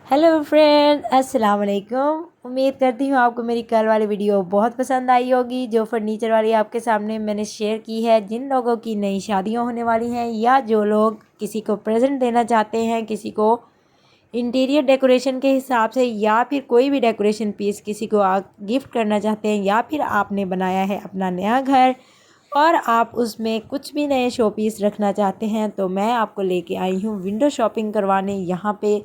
Hello friend, अस्सलाम वालेकुम। उम्मीद करती हूँ आपको मेरी कल वाली वीडियो बहुत पसंद आई होगी। जो फर्नीचर वाली आपके सामने मैंने शेयर की है, जिन लोगों की नई शादियाँ होने वाली हैं या जो लोग किसी को प्रेजेंट देना चाहते हैं, किसी को इंटीरियर डेकोरेशन के हिसाब से या फिर कोई भी डेकोरेशन पीस किसी को गिफ्ट करना चाहते हैं, या फिर आपने बनाया है अपना नया घर और आप उसमें कुछ भी नए शो पीस रखना चाहते हैं, तो मैं आपको लेके आई हूँ विंडो शॉपिंग करवाने। यहाँ पे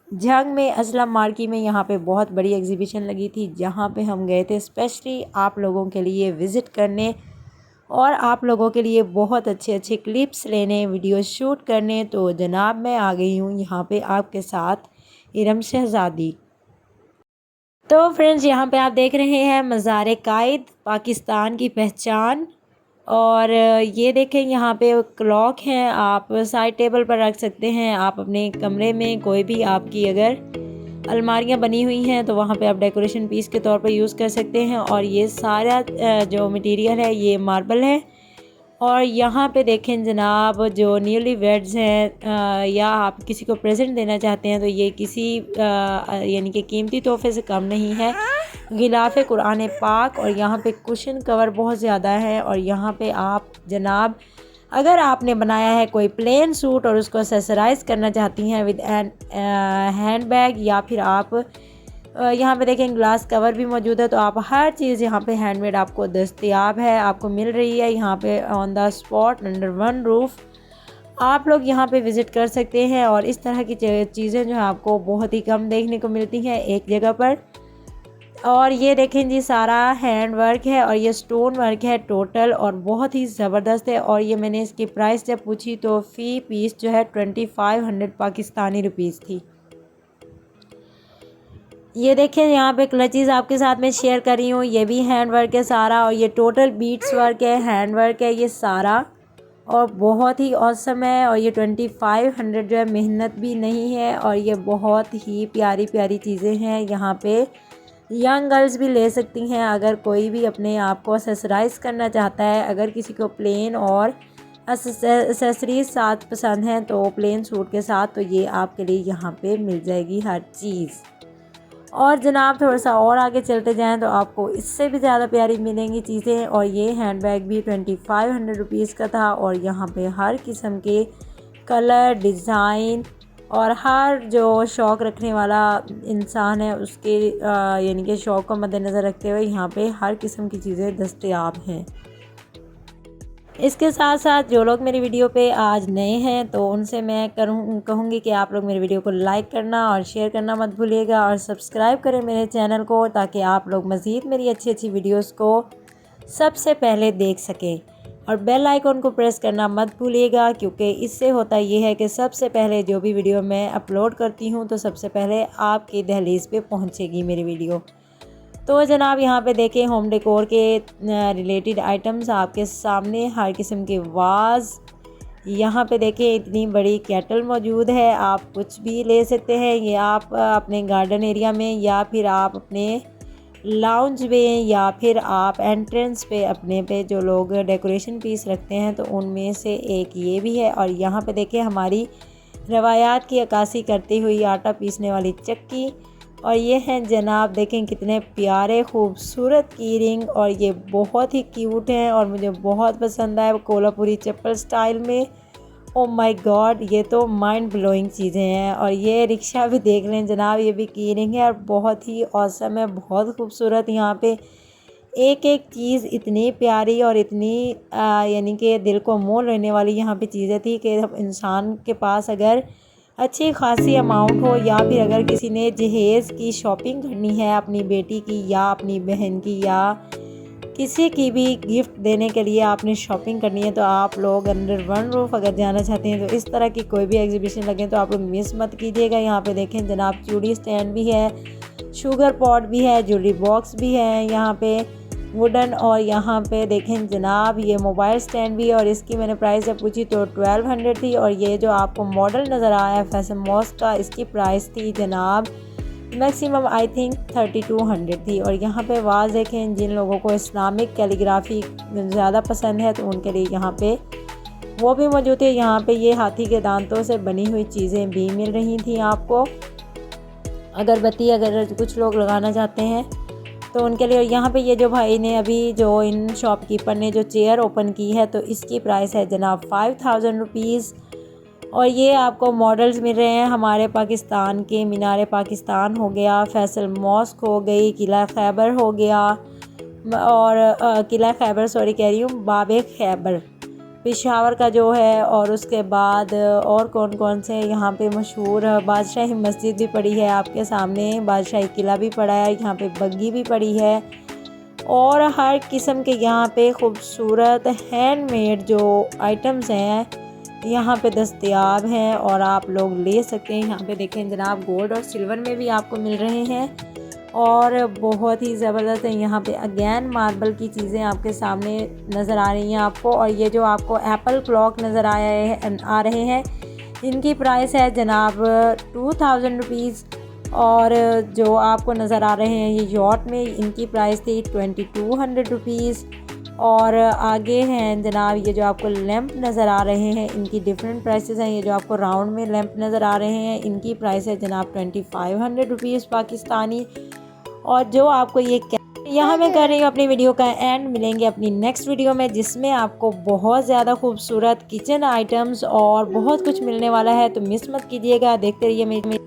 झंग में असलम मार्केट में यहाँ पे बहुत बड़ी एग्जीबिशन लगी थी, जहाँ पे हम गए थे स्पेशली आप लोगों के लिए विज़िट करने और आप लोगों के लिए बहुत अच्छे अच्छे क्लिप्स लेने, वीडियो शूट करने। तो जनाब मैं आ गई हूँ यहाँ पे आपके साथ इरम शहज़ादी। तो फ्रेंड्स, यहाँ पे आप देख रहे हैं मज़ार कायद, पाकिस्तान की पहचान। और ये देखें यहाँ पे क्लॉक हैं, आप साइड टेबल पर रख सकते हैं। आप अपने कमरे में कोई भी आपकी अगर अलमारियाँ बनी हुई हैं तो वहाँ पे आप डेकोरेशन पीस के तौर पे यूज़ कर सकते हैं। और ये सारा जो मटेरियल है ये मार्बल है। और यहाँ पे देखें जनाब, जो न्यूली वेड्स हैं या आप किसी को प्रेजेंट देना चाहते हैं तो ये किसी यानी कि कीमती तोहफे से कम नहीं है। गिलाफ़ कुरान पाक, और यहाँ पे कुशन कवर बहुत ज़्यादा है। और यहाँ पे आप जनाब अगर आपने बनाया है कोई प्लेन सूट और उसको एक्सेसराइज करना चाहती हैं विद एन हैंड बैग, या फिर आप यहाँ पे देखें ग्लास कवर भी मौजूद है। तो आप हर चीज़ यहाँ पे हैंडमेड आपको दस्तयाब है, आपको मिल रही है यहाँ पे on the spot under one roof. आप लोग यहाँ पे विज़िट कर सकते हैं और इस तरह की चीज़ें जो है आपको बहुत ही कम देखने को मिलती हैं एक जगह पर। और ये देखें जी, सारा हैंड वर्क है और ये स्टोन वर्क है टोटल, और बहुत ही ज़बरदस्त है। और ये मैंने इसकी प्राइस जब पूछी तो फ़ी पीस जो है 2500 पाकिस्तानी रुपीज़ थी। ये देखें यहाँ पे क्लचीज़ आपके साथ में शेयर कर रही हूँ, ये भी हैंड वर्क है सारा, और ये टोटल बीट्स वर्क है, हैंड वर्क है ये सारा, और बहुत ही औसम है। और ये 2500 जो है मेहनत भी नहीं है, और ये बहुत ही प्यारी प्यारी चीज़ें हैं। यहाँ पे यंग गर्ल्स भी ले सकती हैं अगर कोई भी अपने आप को एक्सेसराइज करना चाहता है। अगर किसी को प्लेन और एक्सेसरीज साथ पसंद हैं तो प्लेन सूट के साथ तो ये आपके लिए यहाँ पे मिल जाएगी हर चीज़। और जनाब थोड़ा सा और आगे चलते जाएं तो आपको इससे भी ज़्यादा प्यारी मिलेंगी चीज़ें। और ये हैंड बैग भी 2500 रुपीज़ का था, और यहाँ पे हर किस्म के कलर, डिज़ाइन, और हर जो शौक़ रखने वाला इंसान है उसके यानी कि शौक़ को मद्देनज़र रखते हुए यहाँ पे हर किस्म की चीज़ें दस्तयाब हैं। इसके साथ साथ जो लोग मेरी वीडियो पे आज नए हैं तो उनसे मैं कहूँगी कि आप लोग मेरी वीडियो को लाइक करना और शेयर करना मत भूलिएगा, और सब्सक्राइब करें मेरे चैनल को ताकि आप लोग मज़ीद मेरी अच्छी अच्छी वीडियोस को सबसे पहले देख सकें। और बेल आइकन को प्रेस करना मत भूलिएगा, क्योंकि इससे होता ये है कि सबसे पहले जो भी वीडियो मैं अपलोड करती हूँ तो सबसे पहले आपकी दहलीज़ पे पहुँचेगी मेरी वीडियो। तो जनाब यहाँ पे देखें होम डेकोर के रिलेटेड आइटम्स आपके सामने, हर किस्म के वाज। यहाँ पे देखें इतनी बड़ी केटल मौजूद है, आप कुछ भी ले सकते हैं। ये आप अपने गार्डन एरिया में, या फिर आप अपने लाउंज में, या फिर आप एंट्रेंस पे अपने पे जो लोग डेकोरेशन पीस रखते हैं तो उनमें से एक ये भी है। और यहाँ पे देखें हमारी रवायात की अक्कासी करती हुई आटा पीसने वाली चक्की। और ये हैं जनाब देखें कितने प्यारे खूबसूरत की रिंग, और ये बहुत ही क्यूट हैं और मुझे बहुत पसंद आए कोल्हापुरी चप्पल स्टाइल में। ओ माय गॉड, ये तो माइंड ब्लोइंग चीज़ें हैं। और ये रिक्शा भी देख लें जनाब, ये भी की रिंग है और बहुत ही औसम है, बहुत खूबसूरत। यहाँ पे एक एक चीज़ इतनी प्यारी और इतनी यानी कि दिल को मोह लेने वाली यहाँ पे चीज़ें थी कि इंसान के पास अगर अच्छी खासी अमाउंट हो, या फिर अगर किसी ने जहेज़ की शॉपिंग करनी है अपनी बेटी की या अपनी बहन की या किसी की भी गिफ्ट देने के लिए आपने शॉपिंग करनी है, तो आप लोग अंडर वन रूफ अगर जाना चाहते हैं तो इस तरह की कोई भी एग्जीबिशन लगे तो आप लोग मिस मत कीजिएगा। यहाँ पे देखें जनाब चूड़ी स्टैंड भी है, शुगर पॉट भी है, ज्वेलरी बॉक्स भी है यहाँ पे वुडन। और यहाँ पे देखें जनाब ये मोबाइल स्टैंड भी है, और इसकी मैंने प्राइस जब पूछी तो 1200 थी। और ये जो आपको मॉडल नज़र आया है फैशन मॉस का, इसकी प्राइस थी जनाब मैक्सिमम आई थिंक 3200 थी। और यहाँ पे वाज देखें, जिन लोगों को इस्लामिक कैलीग्राफी ज़्यादा पसंद है तो उनके लिए यहाँ पे वो भी मौजूद है। यहाँ पे ये हाथी के दांतों से बनी हुई चीज़ें भी मिल रही थी आपको। अगरबत्ती अगर कुछ लोग लगाना चाहते हैं तो उनके लिए। यहाँ पे ये जो भाई ने अभी जो इन शॉपकीपर ने जो चेयर ओपन की है तो इसकी प्राइस है जनाब 5000 रुपीज़। और ये आपको मॉडल्स मिल रहे हैं हमारे पाकिस्तान के। मीनार पाकिस्तान हो गया, फैसल मॉस्क हो गई, किला खैबर हो गया, और किला खैबर सॉरी कह रही हूँ, बाबे खैबर पेशावर का जो है। और उसके बाद और कौन कौन से यहाँ पे मशहूर बादशाही मस्जिद भी पड़ी है आपके सामने, बादशाही किला भी पड़ा है, यहाँ पे बग्गी भी पड़ी है। और हर किस्म के यहाँ पे खूबसूरत हैंडमेड जो आइटम्स हैं यहाँ पे दस्तयाब हैं और आप लोग ले सकते हैं। यहाँ पे देखें जनाब, गोल्ड और सिल्वर में भी आपको मिल रहे हैं और बहुत ही ज़बरदस्त है। यहाँ पे अगेन मार्बल की चीज़ें आपके सामने नज़र आ रही हैं आपको। और ये जो आपको एप्पल क्लॉक नज़र आ रहे हैं, इनकी प्राइस है जनाब 2000 रुपीज़। और जो आपको नज़र आ रहे हैं ये यॉट में, इनकी प्राइस थी 2200 रुपीज़। और आगे हैं जनाब ये जो आपको लैंप नज़र आ रहे हैं, इनकी डिफरेंट प्राइसेस हैं। ये जो आपको राउंड में लैंप नज़र आ रहे हैं, इनकी प्राइस है जनाब 2500 रुपीज़ पाकिस्तानी। और जो आपको ये यहाँ मैं कर रही हूँ अपनी वीडियो का एंड, मिलेंगे अपनी नेक्स्ट वीडियो में जिसमें आपको बहुत ज़्यादा खूबसूरत किचन आइटम्स और बहुत कुछ मिलने वाला है। तो मिस मत कीजिएगा, देखते रहिए मेरी